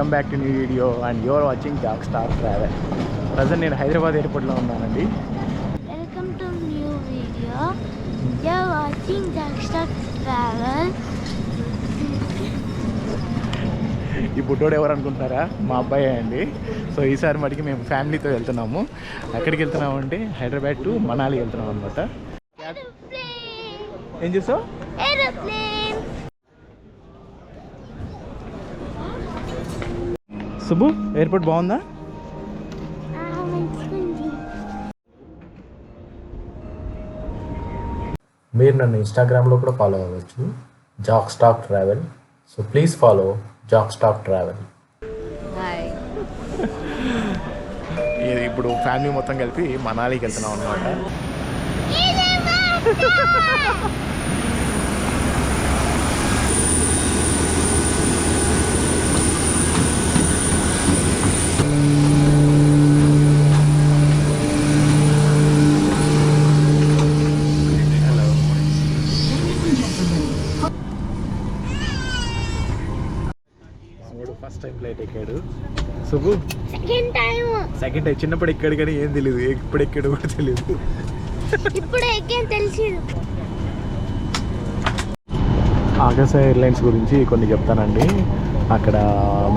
Welcome back to new video and you're watching Jack Star Travel. Present నేను హైదరాబాద్ ఎయిర్పోర్ట్లో ఉన్నానండి. Welcome to new video, you're watching Jack Star Travel. ఈ బుడ్డోడు ఎవరు అనుకుంటారా? మా అబ్బాయి అండి. సో ఈసారి మటుకి మేము ఫ్యామిలీతో వెళ్తున్నాము. ఎక్కడికి వెళ్తున్నాము అంటే హైదరాబాద్ టు మనాలి వెళ్తున్నాం అనమాట. ఏం చూసావు? సుబ్బు, ఎయిర్పోర్ట్ బాగుందా? మీరు నన్ను ఇన్స్టాగ్రామ్లో కూడా ఫాలో అవ్వచ్చు, Jack stock travel. So please follow Jack stock travel. ఇప్పుడు ఫ్యామిలీ మొత్తం కలిపి మనాలికి వెళ్తున్నాం అనమాట. ఫస్ట్ టైం ఫ్లైట్ ఎక్కాడు సుబ్బు. Second time. చిన్నప్పుడు ఎక్కాడు కానీ ఏం తెలియదు, ఎప్పుడు ఎక్కాడు కూడా తెలియదు. ఇప్పుడు ఎక్కాను తెలిసింది. ఆకాశ ఎయిర్లైన్స్ గురించి కొన్ని చెప్తానండి. అక్కడ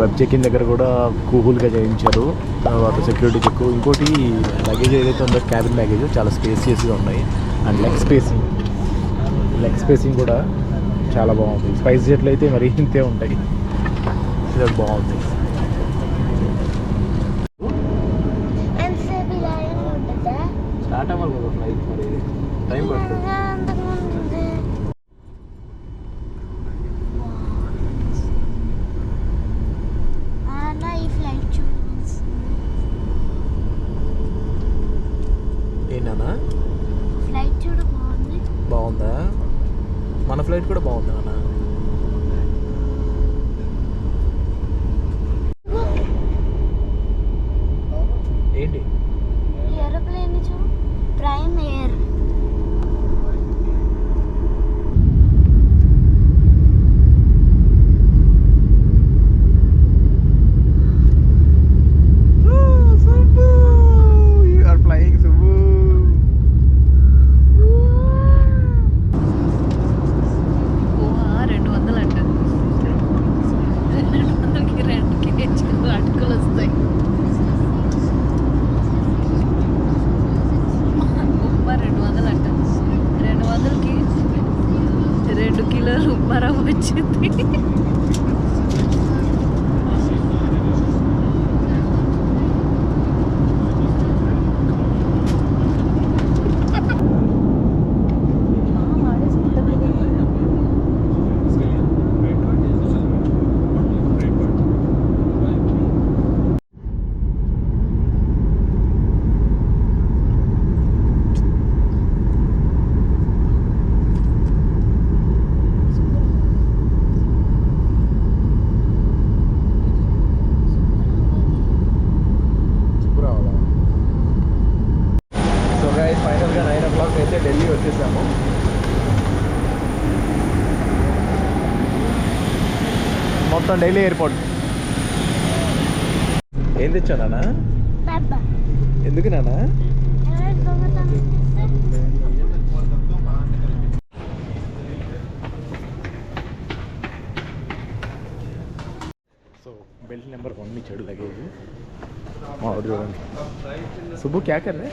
వెబ్ చెకింగ్ దగ్గర కూడా కూల్గా చేయించారు. తర్వాత సెక్యూరిటీ చెక్. ఇంకోటి లగేజ్ ఏదైతే ఉందో క్యాబిన్ లగేజ్ చాలా స్పేసియస్గా ఉన్నాయి. అండ్ లెగ్ స్పేసింగ్ కూడా చాలా బాగుంది. స్పైస్ జెట్లు అయితే మరి ఇంతే ఉంటాయి. ఇది బాగుంది. స్టార్ట్ అవ్వాలి కదా ఫ్లైట్, మరి టైం పడుతుంది. ఏంటన్నా ఫ్లైట్ చూడు, బాగుందా? మన ఫ్లైట్ కూడా బాగుంది అన్న. ఏంటి ఏరోప్లేన్ చూడు, ప్రైమ్ ఎయిర్. ఫైనల్గా 9 o'clock అయితే ఢిల్లీ వచ్చేసాము. మొత్తం ఢిల్లీ ఎయిర్పోర్ట్. ఏం తెచ్చా నాన్న? ఎందుకు నాన్న? సో బెల్ట్ నెంబర్ 1 ఇచ్చాడు లగేజ్. మావాడు చూడండి. సుబ్బు క్యా కర్ రే?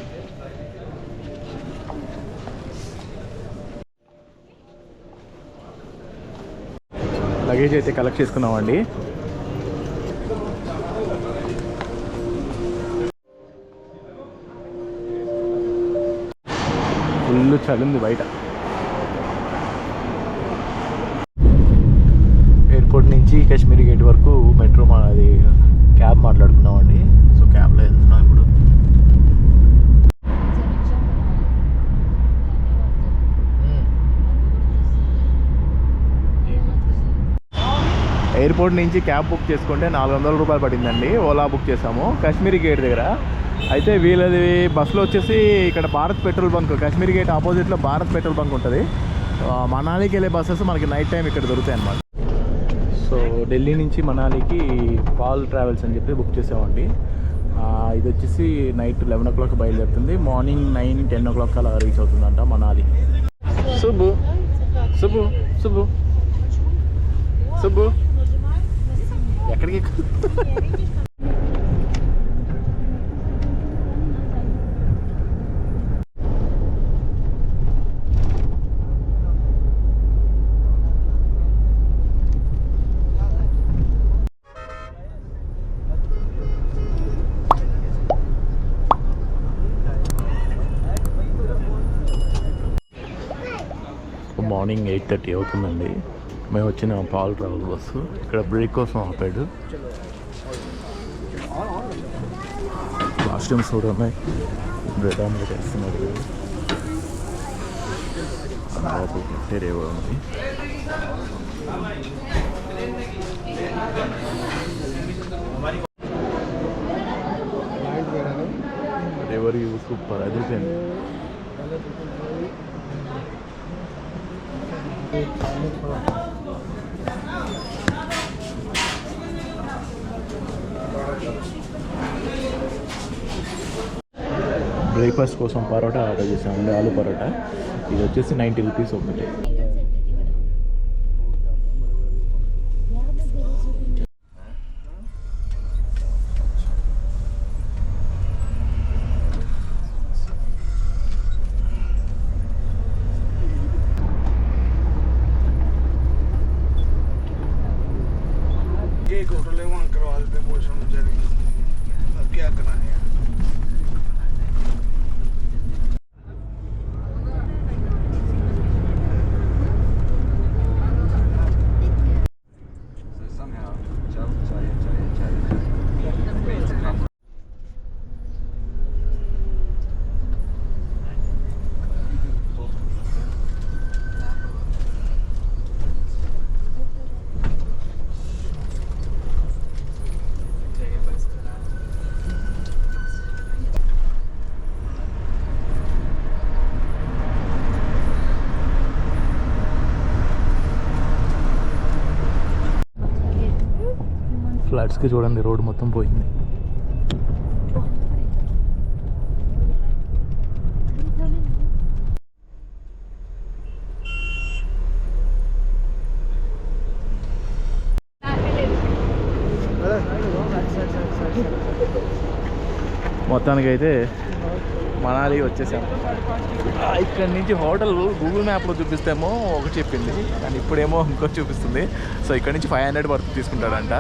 లగేజ్ అయితే కలెక్ట్ చేసుకున్నామండి. ఫుల్ చలింది బయట. ఎయిర్పోర్ట్ నుంచి కాశ్మీరీ గేట్ వరకు మెట్రో అది క్యాబ్ మాట్లాడుకున్నామండి. సో క్యాబ్లో వెళ్తున్నాం ఇప్పుడు. ఎయిర్పోర్ట్ నుంచి క్యాబ్ బుక్ చేసుకుంటే 400 రూపాయలు పడిందండి. ఓలా బుక్ చేసాము కాశ్మీరీ గేట్ దగ్గర. అయితే వీళ్ళది బస్సులో వచ్చేసి ఇక్కడ Bharat petrol bunk, Kashmiri gate ఆపోజిట్లో భారత్ పెట్రోల్ బంక్ ఉంటుంది. మనాలికి వెళ్ళే బస్సెస్ మనకి నైట్ టైం ఇక్కడ దొరుకుతాయి అన్నమాట. సో ఢిల్లీ నుంచి మనాలికి పాల్ ట్రావెల్స్ అని చెప్పి బుక్ చేసామండి. ఇది వచ్చేసి నైట్ 11 o'clock బయలుదేరుతుంది, మార్నింగ్ 9-10 o'clock అలా రీచ్ అవుతుందంట మనాలి. సుబ్బు సుబ్బు సుబ్బు సుబ్బు ఎక్కడికి మార్నింగ్ 8:30 అవుతుందండి. మేము వచ్చిన పాల్ ట్రావెల్ బస్సు ఇక్కడ బ్రేక్ కోసం ఆపాడు. కాస్ట్యూమ్స్ కూడా ఉన్నాయి, బ్రెడ్ ఆమ్లెట్ వేస్తున్నారు, టెరే కూడా ఉంది. ఎవరు సూపర్ అదిరిపోయింది. బ్రేక్ఫాస్ట్ కోసం పరోటా ఆర్డర్ చేసామండి, ఆలు పరోటా. ఇది వచ్చేసి 90 రూపీస్ ఒకటి. ఫ్లాట్స్కి చూడండి, రోడ్డు మొత్తం పోయింది. మొత్తానికి అయితే మనాలి వచ్చేసాం. ఇక్కడ నుంచి హోటల్ గూగుల్ మ్యాప్లో చూపిస్తేమో ఒకటి చెప్పింది, కానీ ఇప్పుడేమో ఇంకో చూపిస్తుంది. సో ఇక్కడ నుంచి 500 వరకు తీసుకుంటాడంట.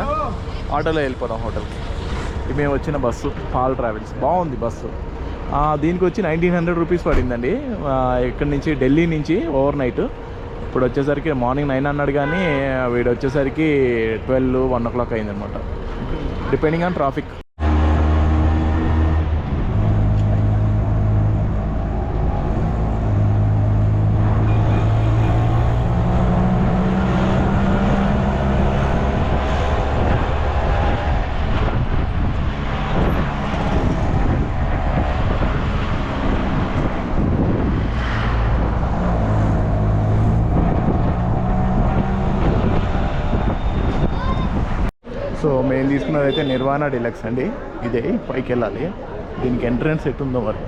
ఆటోలో వెళ్ళిపోదాం హోటల్కి. మేము వచ్చిన బస్సు పాల్ ట్రావెల్స్, బాగుంది బస్సు. దీనికి వచ్చి 1900 రూపీస్ పడిందండి. ఇక్కడ నుంచి ఢిల్లీ నుంచి ఓవర్ నైట్. ఇప్పుడు వచ్చేసరికి మార్నింగ్ 9 అన్నాడు, కానీ వీడు వచ్చేసరికి 12-1 o'clock అయిందనమాట, డిపెండింగ్ ఆన్ ట్రాఫిక్. సో మేము తీసుకున్నది అయితే నిర్వాణ డిలక్స్ అండి. ఇదే పైకి వెళ్ళాలి. దీనికి ఎంట్రన్స్ ఎట్టుందో మరి.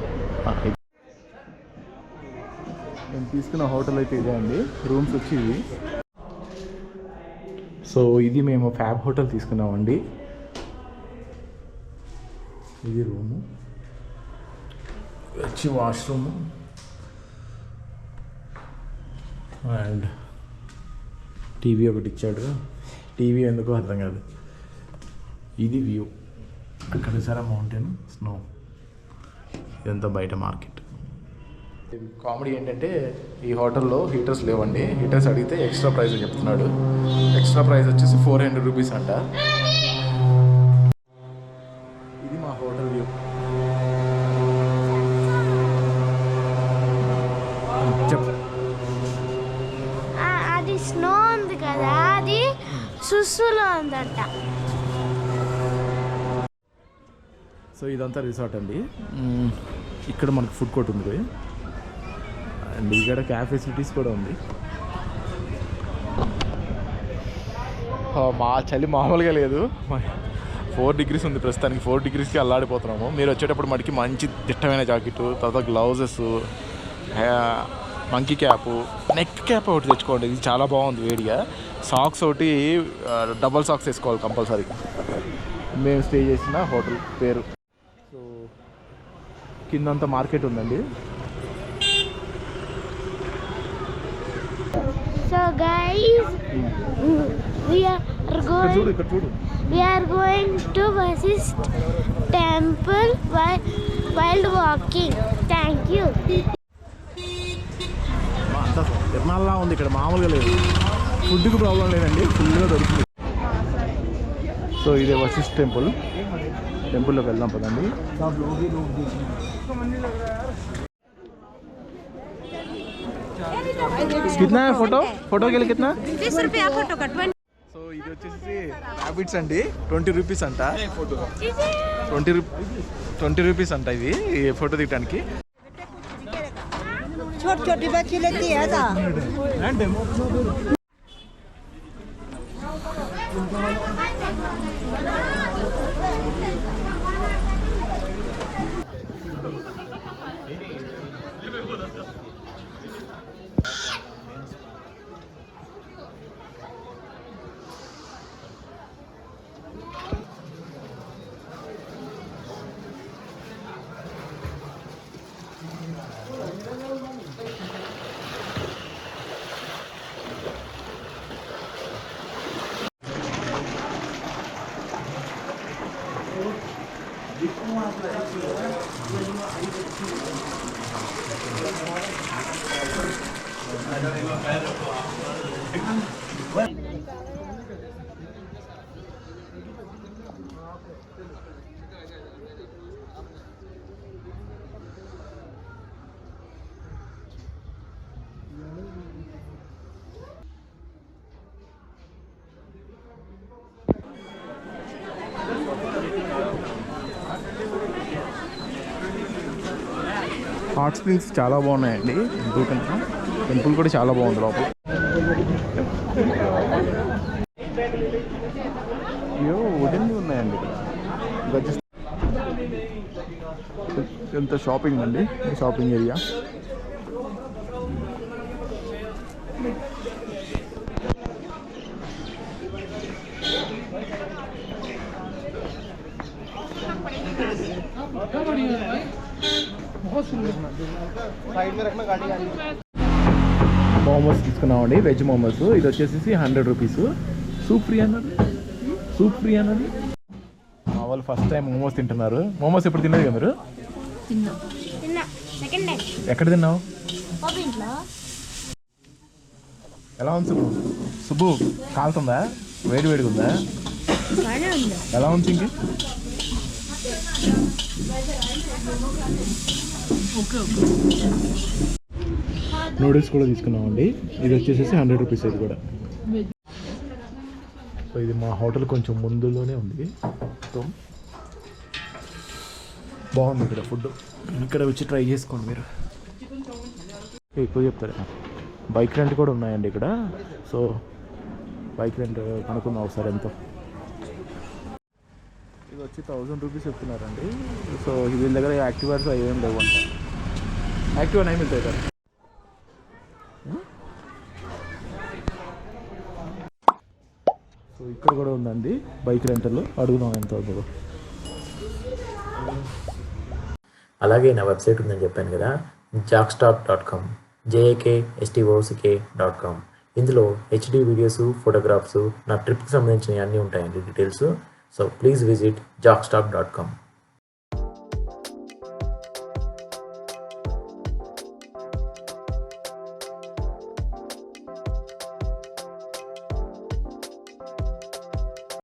మేము తీసుకున్న హోటల్ అయితే ఇదే అండి. రూమ్స్ వచ్చి ఇవి. సో ఇది మేము ఫ్యాబ్ హోటల్ తీసుకున్నామండి. ఇది రూము వచ్చి వాష్రూము అండ్ టీవీ ఒకటి ఇచ్చాడు. టీవీ ఎందుకో అర్థం కాదు. ఇది వ్యూ, అక్కడ సరే మౌంటైన్, స్నో, ఇదంతా బయట మార్కెట్. కామెడీ ఏంటంటే ఈ హోటల్లో హీటర్స్ లేవండి. హీటర్స్ అడిగితే ఎక్స్ట్రా ప్రైస్ చెప్తున్నాడు. ఎక్స్ట్రా ప్రైస్ వచ్చేసి 400 రూపీస్ అంట. ఇది మా హోటల్ వ్యూ. చెప్పు. అది స్నో ఉంది కదా, అది సుస్సులో ఉందంట. సో ఇదంతా రిసార్ట్ అండి. ఇక్కడ మనకు ఫుడ్ కోర్ట్ ఉంది అండ్ ఇక్కడ క్యాబ్ ఫెసిలిటీస్ కూడా ఉంది. మా చలి మామూలుగా లేదు. 4 degrees ఉంది ప్రస్తుతానికి. 4 degreesకి అల్లాడిపోతున్నాము. మీరు వచ్చేటప్పుడు మటుకి మంచి దిట్టమైన జాకెట్, తర్వాత gloves, monkey cap, neck cap ఒకటి తెచ్చుకోండి. ఇది చాలా బాగుంది వేడిగా. సాక్స్ ఒకటి, డబల్ సాక్స్ వేసుకోవాలి కంపల్సరీ. మేము స్టే చేసిన హోటల్ పేరు. సో కిందంతా మార్కెట్ ఉందండి. So guys, we are ఇక్కడ చూడు. going to Vasist temple while walking. Thank you. అంతా తిరునాళ్ళలా ఉంది ఇక్కడ, మామూలుగా లేదు. ఫుడ్కి ప్రాబ్లం లేదండి, ఫుల్గా దొరుకుతుంది. సో ఇదే వశిష్ఠ టెంపుల్లోకి వెళ్దాం పదండి. కిतना है फोटो के लिए कितना? 20 रुपया फोटो का 20. సో ఇది వచ్చేసి హ్యాబిట్స్ అండి. 20 రూపీస్ అంట. 20 రూపీస్ అంట ఇది ఫోటో దిగడానికి. छोटी छोटी बच्ची लेती है ना. హాట్ స్ప్రింగ్స్ చాలా బాగున్నాయండి. టెంపుల్ కూడా చాలా బాగుంది లోపల. అయ్యో వదిలి ఉన్నాయండి ఇక్కడ. ఎంత షాపింగ్ అండి, షాపింగ్ ఏరియా. మోమోస్ తీసుకున్నామండి, వెజ్ మోమోస్. ఇది వచ్చేసి 100 రూపీస్. సూప్ ఫ్రీ అన్నది. మా వాళ్ళు ఫస్ట్ టైం మోమోస్ తింటున్నారు. మోమోస్ ఎప్పుడు తిన్నది కదా మీరు? ఎక్కడ తిన్నావు? ఎలా ఉంది సుబ్బు? కాలుతుందా? వేడిగా ఉందా? ఎలా ఉంది ఇంక? నూడిల్స్ కూడా తీసుకున్నామండి. ఇది వచ్చేసి 100 రూపీస్. ఇది కూడా. సో ఇది మా హోటల్ కొంచెం ముందులోనే ఉంది. సో బాగుంది ఇక్కడ ఫుడ్. ఇక్కడ వచ్చి ట్రై చేసుకోండి మీరు. ఎక్కువ చెప్తారు. బైక్ రెంట్ కూడా ఉన్నాయండి ఇక్కడ. సో బైక్ రెంట్ కనుక్కుందాం ఒకసారి ఎంతో. ఇది వచ్చి 1000 రూపీస్ చెప్తున్నారండి. సో వీళ్ళ దగ్గర యాక్టివర్స్ అవి ఏం లేవు అంట. యాక్టివ్ అని మిగతాయి కదా. సో ఇక్కడ కూడా ఉందండి బైక్ రెంటల్. అడుగుదాం ఎంత అవుతుందో. అలాగే నా వెబ్సైట్ ఉందని చెప్పాను కదా, jakstock.com, jakstock.com. ఇందులో HD వీడియోస్, ఫోటోగ్రాఫ్స్, నా ట్రిప్కి సంబంధించిన అన్నీ ఉంటాయండి details. So please visit jakstock.com.